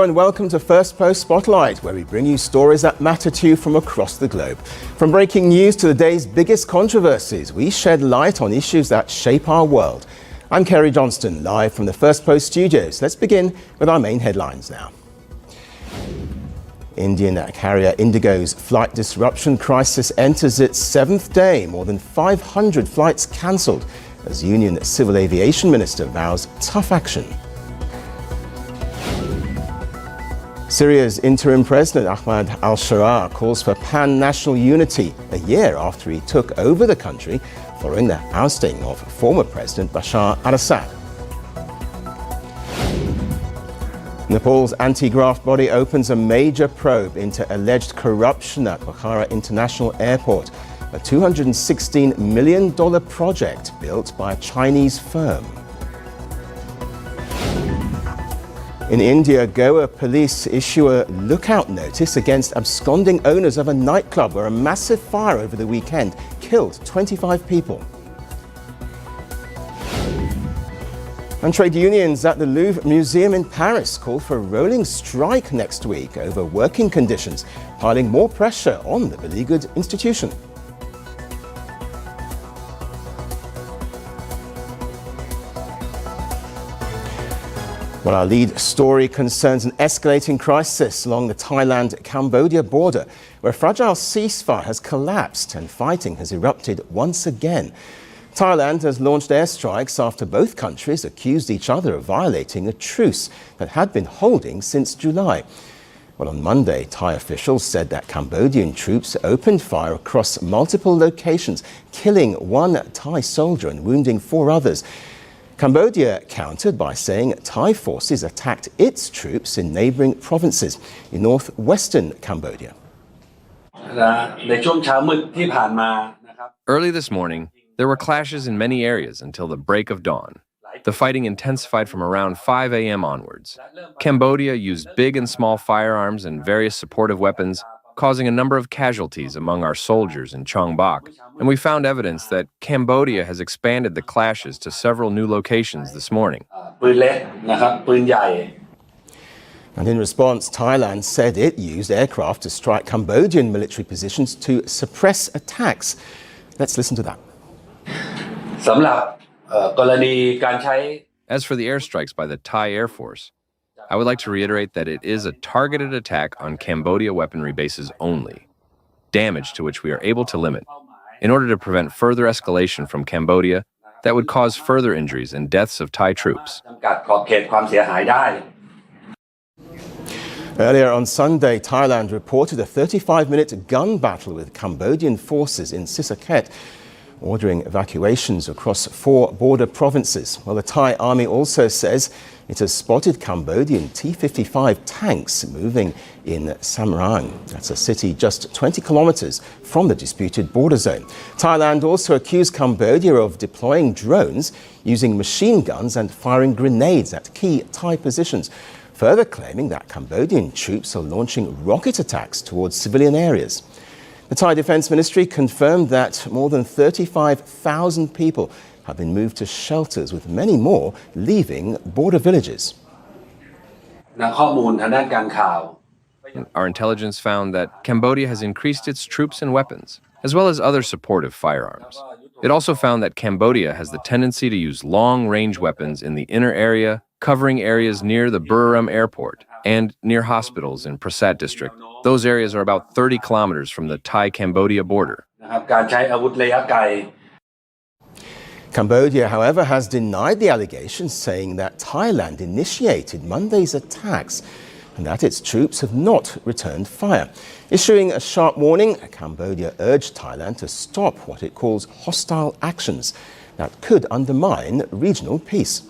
and welcome to Firstpost Spotlight, where we bring you stories that matter to you from across the globe. From breaking news to the day's biggest controversies, we shed light on issues that shape our world. I'm Kerry Johnston, live from the Firstpost studios. Let's begin with our main headlines now. Indian carrier Indigo's flight disruption crisis enters its 7th day. More than 500 flights cancelled as Union Civil Aviation Minister vows tough action. Syria's interim president Ahmad al-Sharaa calls for pan-national unity a year after he took over the country following the ousting of former President Bashar al-Assad. Nepal's anti-graft body opens a major probe into alleged corruption at Pokhara International Airport, a $216 million project built by a Chinese firm. In India, Goa police issue a lookout notice against absconding owners of a nightclub where a massive fire over the weekend killed 25 people. And trade unions at the Louvre Museum in Paris call for a rolling strike next week over working conditions, piling more pressure on the beleaguered institution. Well, our lead story concerns an escalating crisis along the Thailand-Cambodia border, where a fragile ceasefire has collapsed and fighting has erupted once again. Thailand has launched airstrikes after both countries accused each other of violating a truce that had been holding since July. Well, on Monday, Thai officials said that Cambodian troops opened fire across multiple locations, killing one Thai soldier and wounding 4 others. Cambodia countered by saying Thai forces attacked its troops in neighbouring provinces in northwestern Cambodia. Early this morning, there were clashes in many areas until the break of dawn. The fighting intensified from around 5 a.m. onwards. Cambodia used big and small firearms and various supportive weapons, causing a number of casualties among our soldiers in Chong Bak, and we found evidence that Cambodia has expanded the clashes to several new locations this morning. And in response, Thailand said it used aircraft to strike Cambodian military positions to suppress attacks. Let's listen to that. As for the airstrikes by the Thai Air Force, I would like to reiterate that it is a targeted attack on Cambodia weaponry bases only, damage to which we are able to limit, in order to prevent further escalation from Cambodia that would cause further injuries and deaths of Thai troops. Earlier on Sunday, Thailand reported a 35-minute gun battle with Cambodian forces in Sisaket, ordering evacuations across 4 border provinces. Well, the Thai army also says it has spotted Cambodian T-55 tanks moving in Samrang. That's a city just 20 kilometers from the disputed border zone. Thailand also accused Cambodia of deploying drones, using machine guns and firing grenades at key Thai positions, further claiming that Cambodian troops are launching rocket attacks towards civilian areas. The Thai Defence Ministry confirmed that more than 35,000 people have been moved to shelters, with many more leaving border villages. Our intelligence found that Cambodia has increased its troops and weapons, as well as other supportive firearms. It also found that Cambodia has the tendency to use long-range weapons in the inner area, covering areas near the Buriram airport and near hospitals in Prasat district. Those areas are about 30 kilometers from the Thai-Cambodia border. Cambodia, however, has denied the allegations, saying that Thailand initiated Monday's attacks and that its troops have not returned fire. Issuing a sharp warning, Cambodia urged Thailand to stop what it calls hostile actions that could undermine regional peace.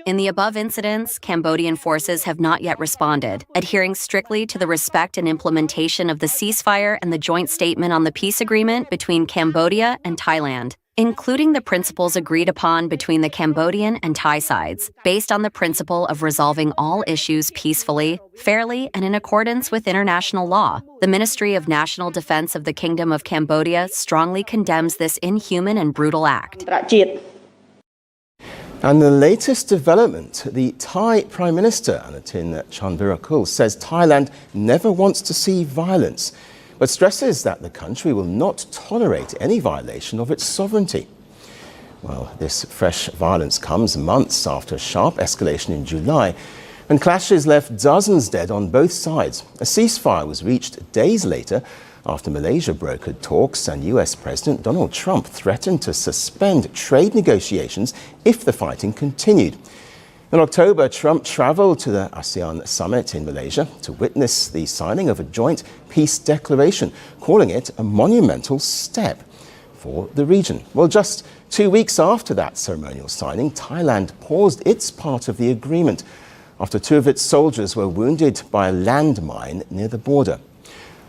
In the above incidents, Cambodian forces have not yet responded, adhering strictly to the respect and implementation of the ceasefire and the joint statement on the peace agreement between Cambodia and Thailand, including the principles agreed upon between the Cambodian and Thai sides, based on the principle of resolving all issues peacefully, fairly, and in accordance with international law. The Ministry of National Defense of the Kingdom of Cambodia strongly condemns this inhuman and brutal act. And the latest development, the Thai Prime Minister, Anutin Charnvirakul, says Thailand never wants to see violence, but stresses that the country will not tolerate any violation of its sovereignty. Well, this fresh violence comes months after a sharp escalation in July, when clashes left dozens dead on both sides. A ceasefire was reached days later after Malaysia brokered talks and US President Donald Trump threatened to suspend trade negotiations if the fighting continued. In October, Trump traveled to the ASEAN summit in Malaysia to witness the signing of a joint peace declaration, calling it a monumental step for the region. Well, just 2 weeks after that ceremonial signing, Thailand paused its part of the agreement after 2 of its soldiers were wounded by a landmine near the border.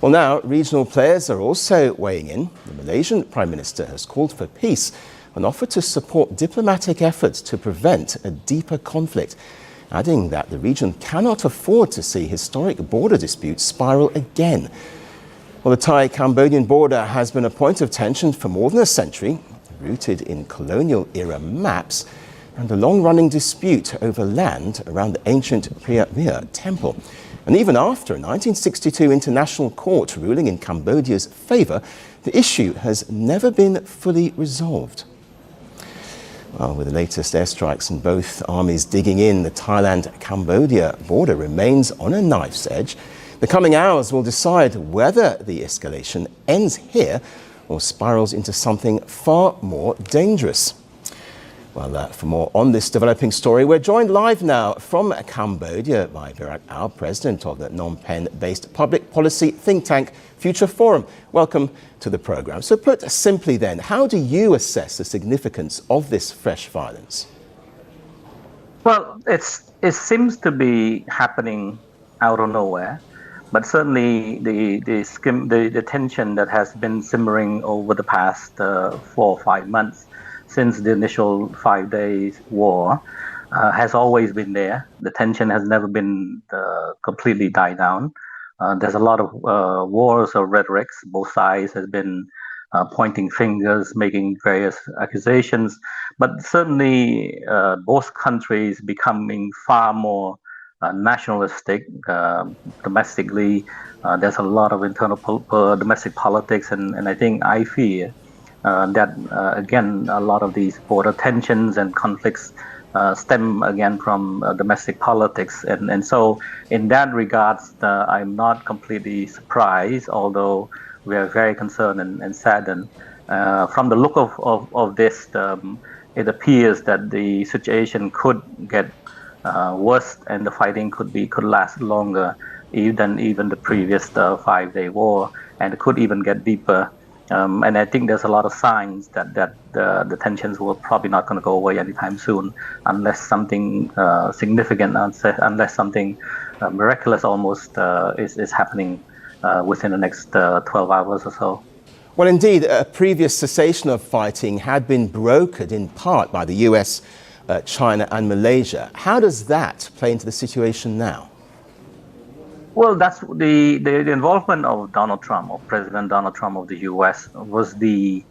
Well, now, regional players are also weighing in. The Malaysian Prime Minister has called for peace and offered to support diplomatic efforts to prevent a deeper conflict, adding that the region cannot afford to see historic border disputes spiral again. Well, the Thai-Cambodian border has been a point of tension for more than a century, rooted in colonial-era maps and a long-running dispute over land around the ancient Phra Mya temple. And even after a 1962 international court ruling in Cambodia's favour, the issue has never been fully resolved. Well, with the latest airstrikes and both armies digging in, the Thailand-Cambodia border remains on a knife's edge. The coming hours will decide whether the escalation ends here or spirals into something far more dangerous. Well, for more on this developing story, we're joined live now from Cambodia by Ibrahim, president of the Phnom Penh-based public policy think tank Future Forum. Welcome to the program. So put simply then, how do you assess the significance of this fresh violence? Well, it seems to be happening out of nowhere, but certainly the tension that has been simmering over the past 4 or 5 months since the initial 5 days war has always been there. The tension has never been completely died down. There's a lot of wars or rhetorics. Both sides has been pointing fingers, making various accusations, but certainly both countries becoming far more nationalistic domestically. There's a lot of internal domestic politics, and I fear that again, a lot of these border tensions and conflicts stem again from domestic politics, and so in that regards, I'm not completely surprised, although we are very concerned and saddened. From the look of this, it appears that the situation could get worse, and the fighting could last longer than even the previous 5-day war, and it could even get deeper. And I think there's a lot of signs that the tensions will probably not going to go away anytime soon, unless something significant, unless something miraculous almost is happening within the next 12 hours or so. Well, indeed, a previous cessation of fighting had been brokered in part by the US, China and Malaysia. How does that play into the situation now? Well, that's the involvement of Donald Trump, of President Donald Trump of the U.S. was the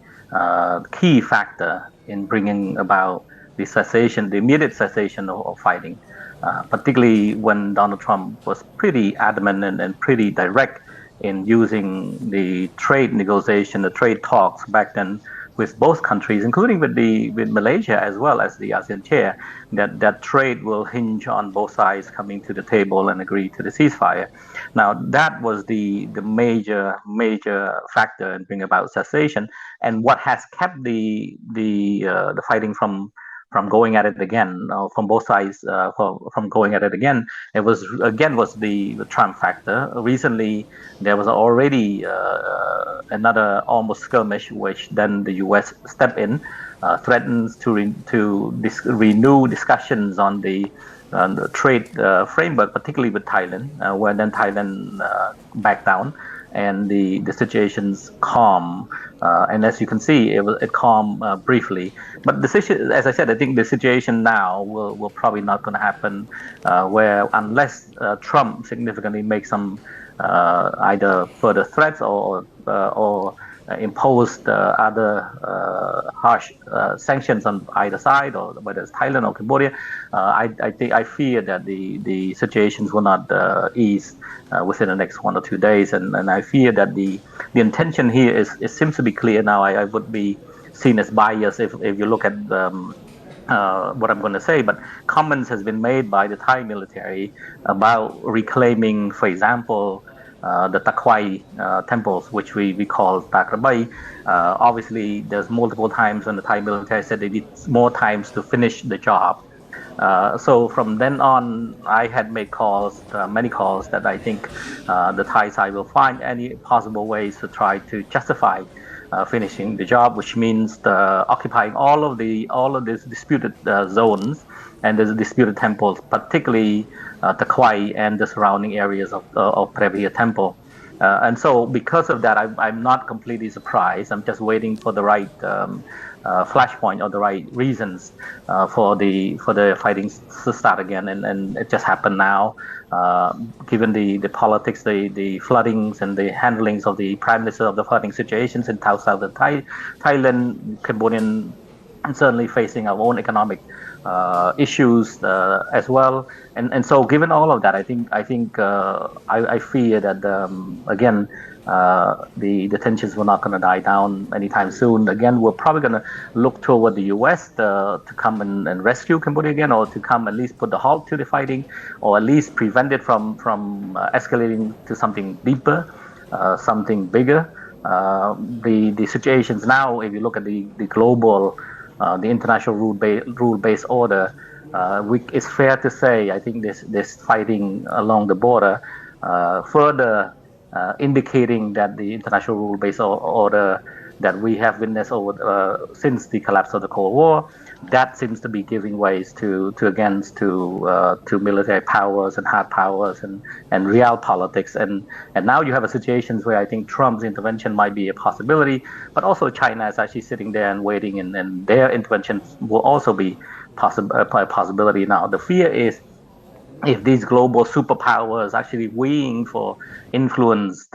key factor in bringing about the immediate cessation of fighting, particularly when Donald Trump was pretty adamant and pretty direct in using the trade negotiation, the trade talks back then with both countries, including with Malaysia as well as the ASEAN chair, that trade will hinge on both sides coming to the table and agree to the ceasefire. Now that was the major factor in bringing about cessation, and what has kept the fighting from going at it again, from both sides, from going at it again. It was the Trump factor. Recently, there was already another almost skirmish, which then the U.S. stepped in, threatens to renew discussions on the trade framework, particularly with Thailand, where then Thailand backed down. And the situation's calm, and as you can see, it calmed briefly. But as I said, I think the situation now will probably not going to happen, where unless Trump significantly makes some either further threats or imposed other harsh sanctions on either side, or whether it's Thailand or Cambodia, I fear that the situations will not ease within the next 1 or 2 days, and I fear that the intention here it seems to be clear now. I would be seen as biased if you look at what I'm going to say, but comments has been made by the Thai military about reclaiming, for example, the Takwai temples, which we call Takrabai. Obviously, there's multiple times when the Thai military said they need more times to finish the job. So from then on, I had made calls, many calls, that I think the Thai side will find any possible ways to try to justify finishing the job, which means occupying all of these disputed zones and the disputed temples, particularly Takwai and the surrounding areas of Previya Temple. And so because of that, I'm not completely surprised. I'm just waiting for the right flashpoint or the right reasons for the fighting to start again, and it just happened now. Given the politics, the floodings and the handlings of the prime minister of the flooding situations in southern Thailand, Cambodian, and certainly facing our own economic issues as well, and so given all of that, I fear that again the tensions were not going to die down anytime soon. Again, we're probably going to look toward the U.S. to come and rescue Cambodia again, or to come at least put the halt to the fighting, or at least prevent it from escalating to something deeper, something bigger. The situations now, if you look at the global, the international rule-based order, it's fair to say, I think this fighting along the border further indicating that the international rule-based order that we have witnessed over since the collapse of the Cold War, that seems to be giving ways to military powers and hard powers and real politics, and now you have a situation where I think Trump's intervention might be a possibility, but also China is actually sitting there and waiting, and their intervention will also be a possibility. Now the fear is, if these global superpowers actually weighing for influence,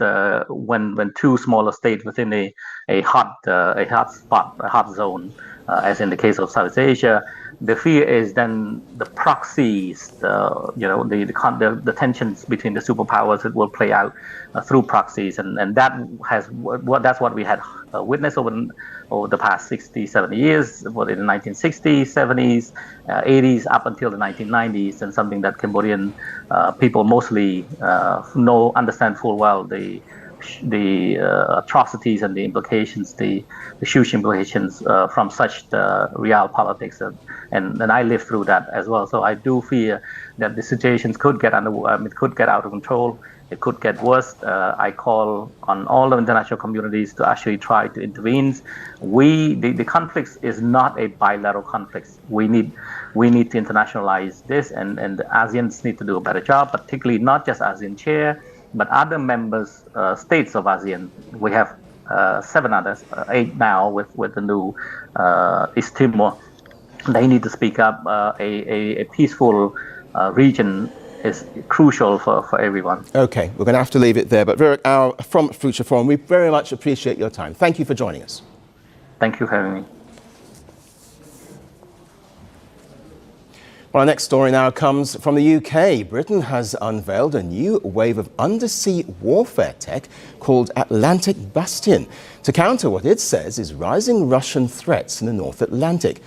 when two smaller states within a hot spot, a hot zone, as in the case of South Asia, the fear is then the proxies, the tensions between the superpowers that will play out through proxies, and that's what we had witnessed over the past 60, 70 years, in the 1960s, 70s, 80s, up until the 1990s, and something that Cambodian people mostly understand full well, the atrocities and the implications, the huge implications from such real politics, and I lived through that as well. So I do fear that the situations could get out of control. It could get worse. I call on all the international communities to actually try to intervene. The conflict is not a bilateral conflict. We need to internationalize this, and the ASEANs need to do a better job, particularly not just ASEAN chair, but other members, states of ASEAN. We have 7 others, 8 now with the new East Timor. They need to speak up. A peaceful region is crucial for everyone. Okay, we're going to have to leave it there. But Virak, from Future Forum, we very much appreciate your time. Thank you for joining us. Thank you for having me. Well, our next story now comes from the UK. Britain has unveiled a new wave of undersea warfare tech called Atlantic Bastion to counter what it says is rising Russian threats in the North Atlantic.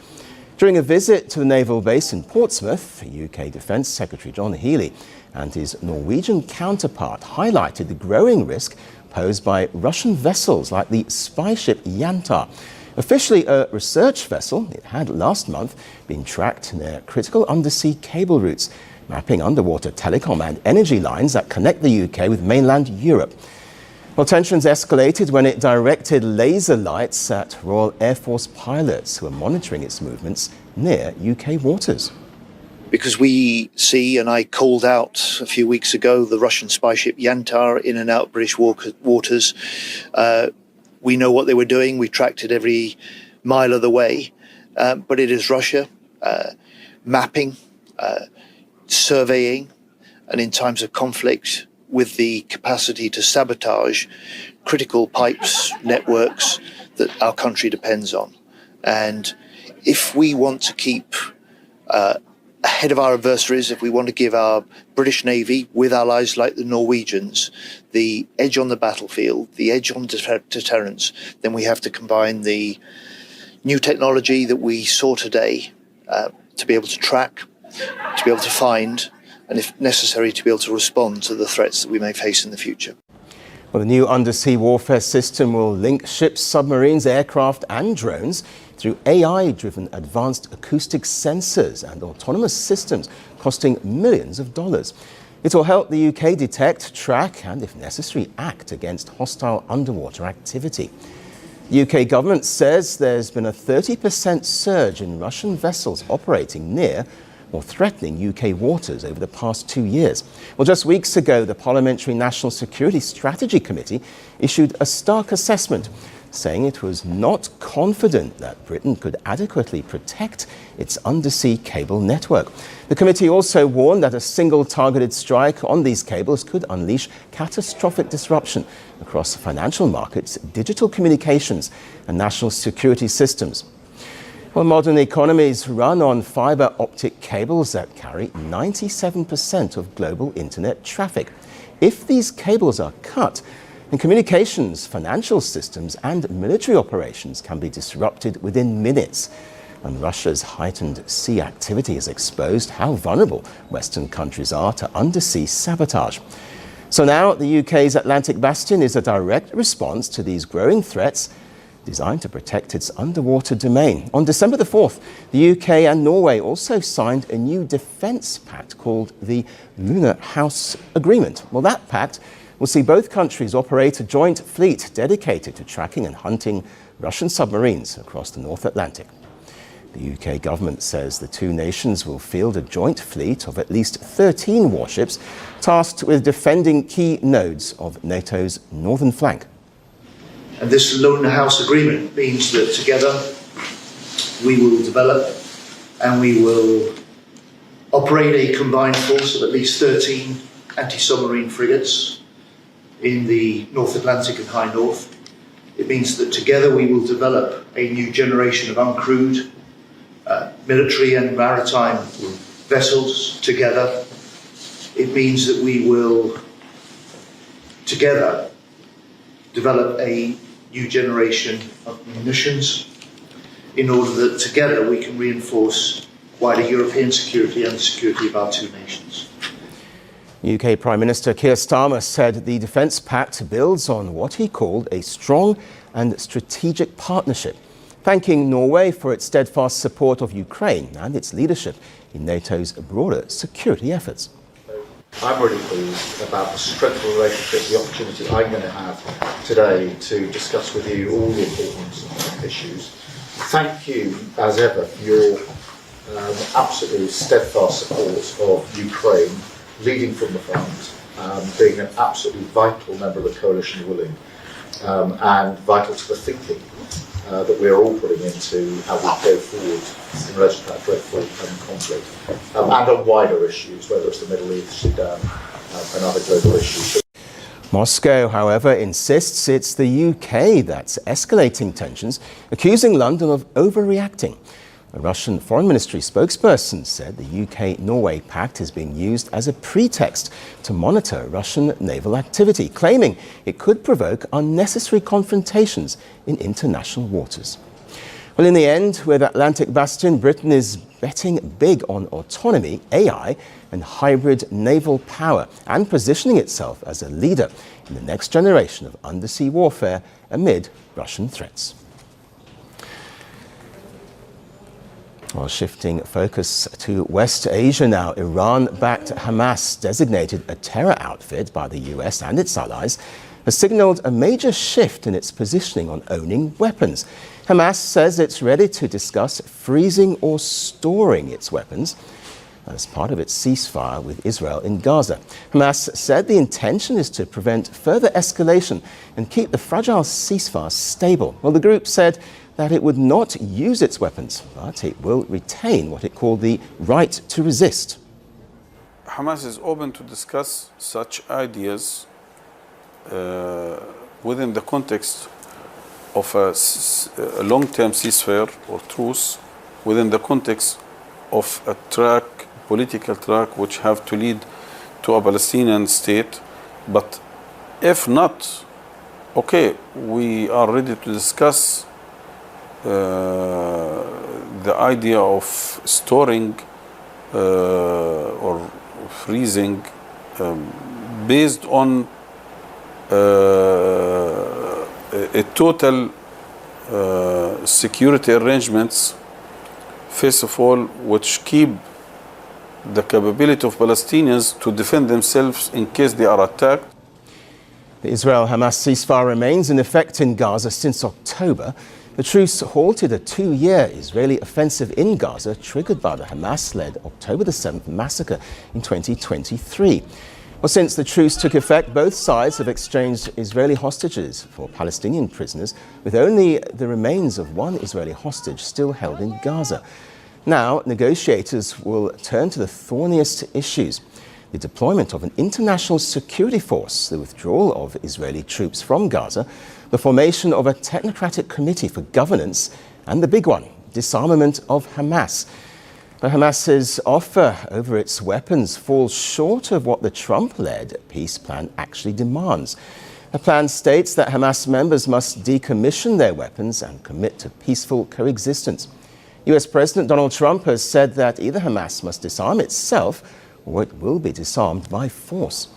During a visit to the naval base in Portsmouth, UK Defence Secretary John Healey and his Norwegian counterpart highlighted the growing risk posed by Russian vessels like the spy ship Yantar. Officially a research vessel, it had last month been tracked near critical undersea cable routes, mapping underwater telecom and energy lines that connect the UK with mainland Europe. Well, tensions escalated when it directed laser lights at Royal Air Force pilots who were monitoring its movements near UK waters. Because we see, and I called out a few weeks ago, the Russian spy ship Yantar in and out British waters. We know what they were doing. We tracked it every mile of the way. But it is Russia mapping, surveying, and in times of conflict, with the capacity to sabotage critical pipes, networks that our country depends on. And if we want to keep ahead of our adversaries, if we want to give our British Navy, with allies like the Norwegians, the edge on the battlefield, the edge on deterrence, then we have to combine the new technology that we saw today to be able to track, to be able to find, and if necessary, to be able to respond to the threats that we may face in the future. Well, the new undersea warfare system will link ships, submarines, aircraft and drones through AI-driven advanced acoustic sensors and autonomous systems costing millions of dollars. It will help the UK detect, track and, if necessary, act against hostile underwater activity. The UK government says there's been a 30% surge in Russian vessels operating near or threatening UK waters over the past 2 years. Well, just weeks ago, the Parliamentary National Security Strategy Committee issued a stark assessment, saying it was not confident that Britain could adequately protect its undersea cable network. The committee also warned that a single targeted strike on these cables could unleash catastrophic disruption across financial markets, digital communications and national security systems. Well, modern economies run on fibre optic cables that carry 97% of global internet traffic. If these cables are cut, then communications, financial systems and military operations can be disrupted within minutes. And Russia's heightened sea activity has exposed how vulnerable Western countries are to undersea sabotage. So now the UK's Atlantic Bastion is a direct response to these growing threats, designed to protect its underwater domain. On December the 4th, the UK and Norway also signed a new defence pact called the Lunar House Agreement. Well, that pact will see both countries operate a joint fleet dedicated to tracking and hunting Russian submarines across the North Atlantic. The UK government says the two nations will field a joint fleet of at least 13 warships tasked with defending key nodes of NATO's northern flank. And this Lunar House Agreement means that together we will develop and we will operate a combined force of at least 13 anti-submarine frigates in the North Atlantic and High North. It means that together we will develop a new generation of uncrewed military and maritime vessels together. It means that we will together develop a new generation of munitions in order that together we can reinforce wider European security and the security of our two nations. UK Prime Minister Keir Starmer said the Defence Pact builds on what he called a strong and strategic partnership, thanking Norway for its steadfast support of Ukraine and its leadership in NATO's broader security efforts. I'm really pleased about the strength of the relationship, the opportunity I'm going to have today to discuss with you all the important issues. Thank you, as ever, for your absolutely steadfast support of Ukraine, leading from the front, being an absolutely vital member of the coalition willing, and vital to the thinking that we are all putting into how we go forward in relation to that dreadful conflict, and on wider issues, whether it's the Middle East, Sudan, and other global issues. Moscow, however, insists it's the UK that's escalating tensions, accusing London of overreacting. A Russian Foreign Ministry spokesperson said the UK-Norway pact is being used as a pretext to monitor Russian naval activity, claiming it could provoke unnecessary confrontations in international waters. Well, in the end, with Atlantic Bastion, Britain is betting big on autonomy, AI and hybrid naval power, and positioning itself as a leader in the next generation of undersea warfare amid Russian threats. Well, shifting focus to West Asia now, Iran-backed Hamas, designated a terror outfit by the US and its allies, has signaled a major shift in its positioning on owning weapons. Hamas says it's ready to discuss freezing or storing its weapons as part of its ceasefire with Israel in Gaza. Hamas said the intention is to prevent further escalation and keep the fragile ceasefire stable. Well, the group said that it would not use its weapons, but it will retain what it called the right to resist. Hamas is open to discuss such ideas within the context of a long-term ceasefire or truce, within the context of a political track which have to lead to a Palestinian state. But if not, okay, we are ready to discuss the idea of storing or freezing based on a total security arrangements, first of all, which keep the capability of Palestinians to defend themselves in case they are attacked. The Israel-Hamas ceasefire remains in effect in Gaza since October. The truce halted a 2-year Israeli offensive in Gaza triggered by the Hamas-led October the 7th massacre in 2023. Well, since the truce took effect, both sides have exchanged Israeli hostages for Palestinian prisoners, with only the remains of one Israeli hostage still held in Gaza. Now, negotiators will turn to the thorniest issues: the deployment of an international security force, the withdrawal of Israeli troops from Gaza, the formation of a technocratic committee for governance, and the big one, disarmament of Hamas. But Hamas's offer over its weapons falls short of what the Trump-led peace plan actually demands. The plan states that Hamas members must decommission their weapons and commit to peaceful coexistence. US President Donald Trump has said that either Hamas must disarm itself or it will be disarmed by force.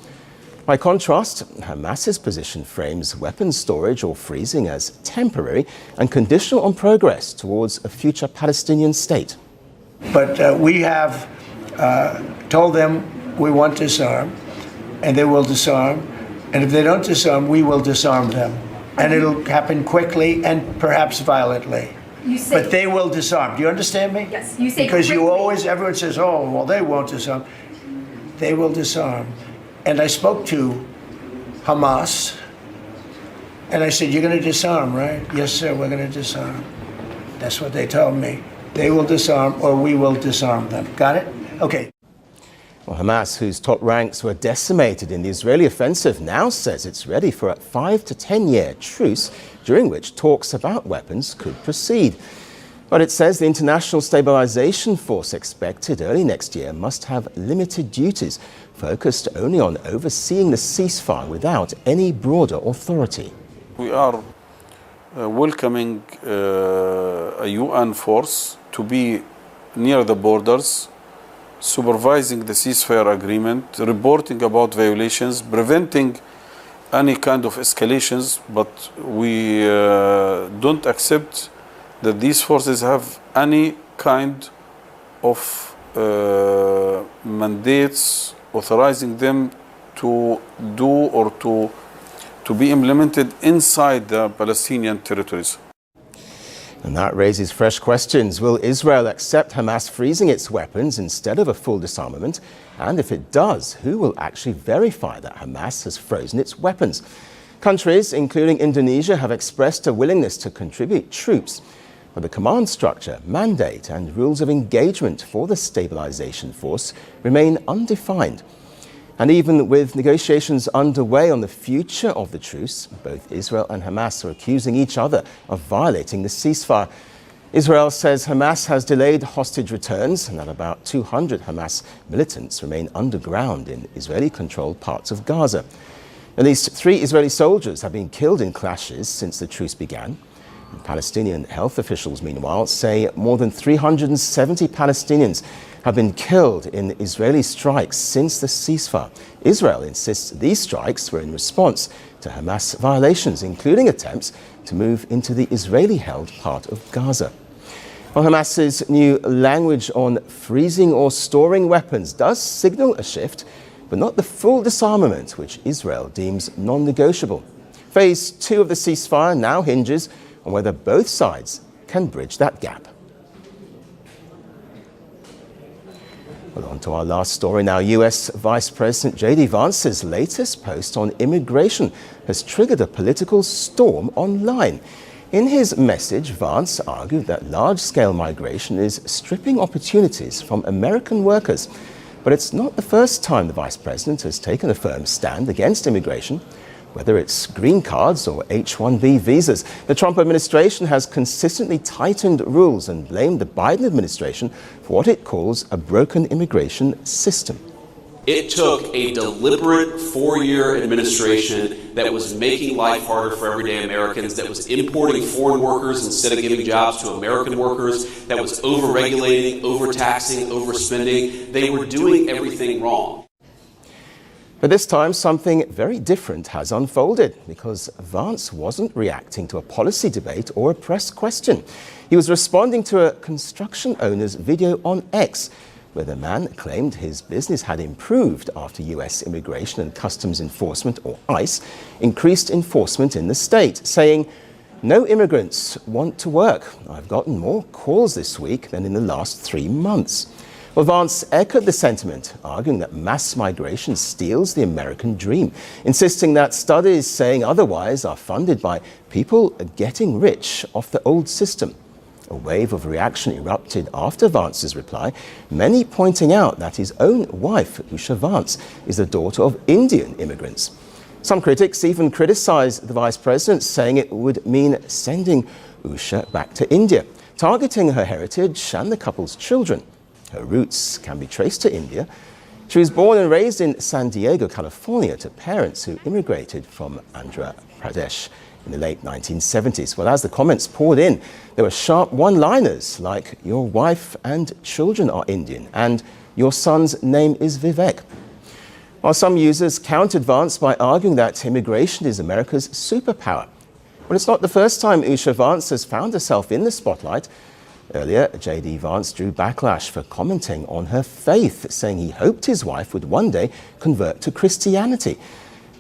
By contrast, Hamas's position frames weapons storage or freezing as temporary and conditional on progress towards a future Palestinian state. But we have told them we want to disarm, and they will disarm. And if they don't disarm, we will disarm them. And it'll happen quickly and perhaps violently. But they will disarm. Do you understand me? Yes, you say because quickly. everyone says, oh, well, they won't disarm. They will disarm. And I spoke to Hamas, and I said, you're going to disarm, right? Yes, sir, we're going to disarm. That's what they told me. They will disarm or we will disarm them. Got it? Okay. Well, Hamas, whose top ranks were decimated in the Israeli offensive, now says it's ready for a 5 to 10-year truce during which talks about weapons could proceed. But it says the International Stabilization Force expected early next year must have limited duties, focused only on overseeing the ceasefire without any broader authority. We are welcoming a UN force to be near the borders, supervising the ceasefire agreement, reporting about violations, preventing any kind of escalations, but we don't accept that these forces have any kind of mandates authorizing them to do or to be implemented inside the Palestinian territories. And that raises fresh questions. Will Israel accept Hamas freezing its weapons instead of a full disarmament? And if it does, who will actually verify that Hamas has frozen its weapons? Countries, including Indonesia, have expressed a willingness to contribute troops, but the command structure, mandate, and rules of engagement for the stabilization force remain undefined. And even with negotiations underway on the future of the truce, both Israel and Hamas are accusing each other of violating the ceasefire. Israel says Hamas has delayed hostage returns and that about 200 Hamas militants remain underground in Israeli-controlled parts of Gaza. At least 3 Israeli soldiers have been killed in clashes since the truce began. And Palestinian health officials, meanwhile, say more than 370 Palestinians have been killed in Israeli strikes since the ceasefire. Israel insists these strikes were in response to Hamas violations, including attempts to move into the Israeli-held part of Gaza. Well, Hamas's new language on freezing or storing weapons does signal a shift, but not the full disarmament, which Israel deems non-negotiable. Phase 2 of the ceasefire now hinges on whether both sides can bridge that gap. Well, on to our last story now. US Vice President J.D. Vance's latest post on immigration has triggered a political storm online. In his message, Vance argued that large-scale migration is stripping opportunities from American workers. But it's not the first time the Vice President has taken a firm stand against immigration. Whether it's green cards or H-1B visas, the Trump administration has consistently tightened rules and blamed the Biden administration for what it calls a broken immigration system. It took a deliberate four-year administration that was making life harder for everyday Americans, that was importing foreign workers instead of giving jobs to American workers, that was over-regulating, over-taxing, overspending. They were doing everything wrong. But this time, something very different has unfolded because Vance wasn't reacting to a policy debate or a press question. He was responding to a construction owner's video on X, where the man claimed his business had improved after US Immigration and Customs Enforcement, or ICE, increased enforcement in the state, saying, "No immigrants want to work. I've gotten more calls this week than in the last 3 months." Well, Vance echoed the sentiment, arguing that mass migration steals the American dream, insisting that studies saying otherwise are funded by people getting rich off the old system. A wave of reaction erupted after Vance's reply, many pointing out that his own wife, Usha Vance, is the daughter of Indian immigrants. Some critics even criticized the Vice President, saying it would mean sending Usha back to India, targeting her heritage and the couple's children. Her roots can be traced to India. She was born and raised in San Diego, California, to parents who immigrated from Andhra Pradesh in the late 1970s. Well, as the comments poured in, there were sharp one-liners like, "Your wife and children are Indian," and "Your son's name is Vivek." While some users countered Vance by arguing that immigration is America's superpower. Well, it's not the first time Usha Vance has found herself in the spotlight. Earlier, J.D. Vance drew backlash for commenting on her faith, saying he hoped his wife would one day convert to Christianity,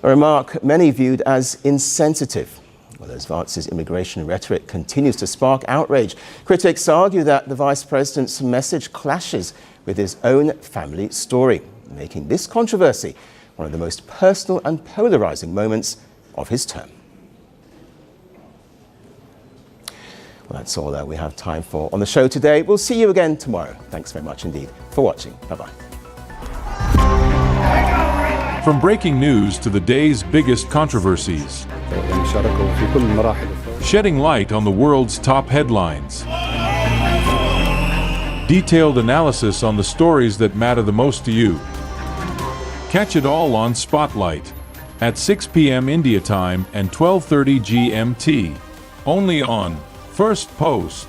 a remark many viewed as insensitive. Well, as Vance's immigration rhetoric continues to spark outrage, critics argue that the Vice President's message clashes with his own family story, making this controversy one of the most personal and polarizing moments of his term. Well, that's all that we have time for on the show today. We'll see you again tomorrow. Thanks very much indeed for watching. Bye-bye. From breaking news to the day's biggest controversies, shedding light on the world's top headlines, detailed analysis on the stories that matter the most to you. Catch it all on Spotlight at 6 p.m. India time and 12:30 GMT, only on Firstpost.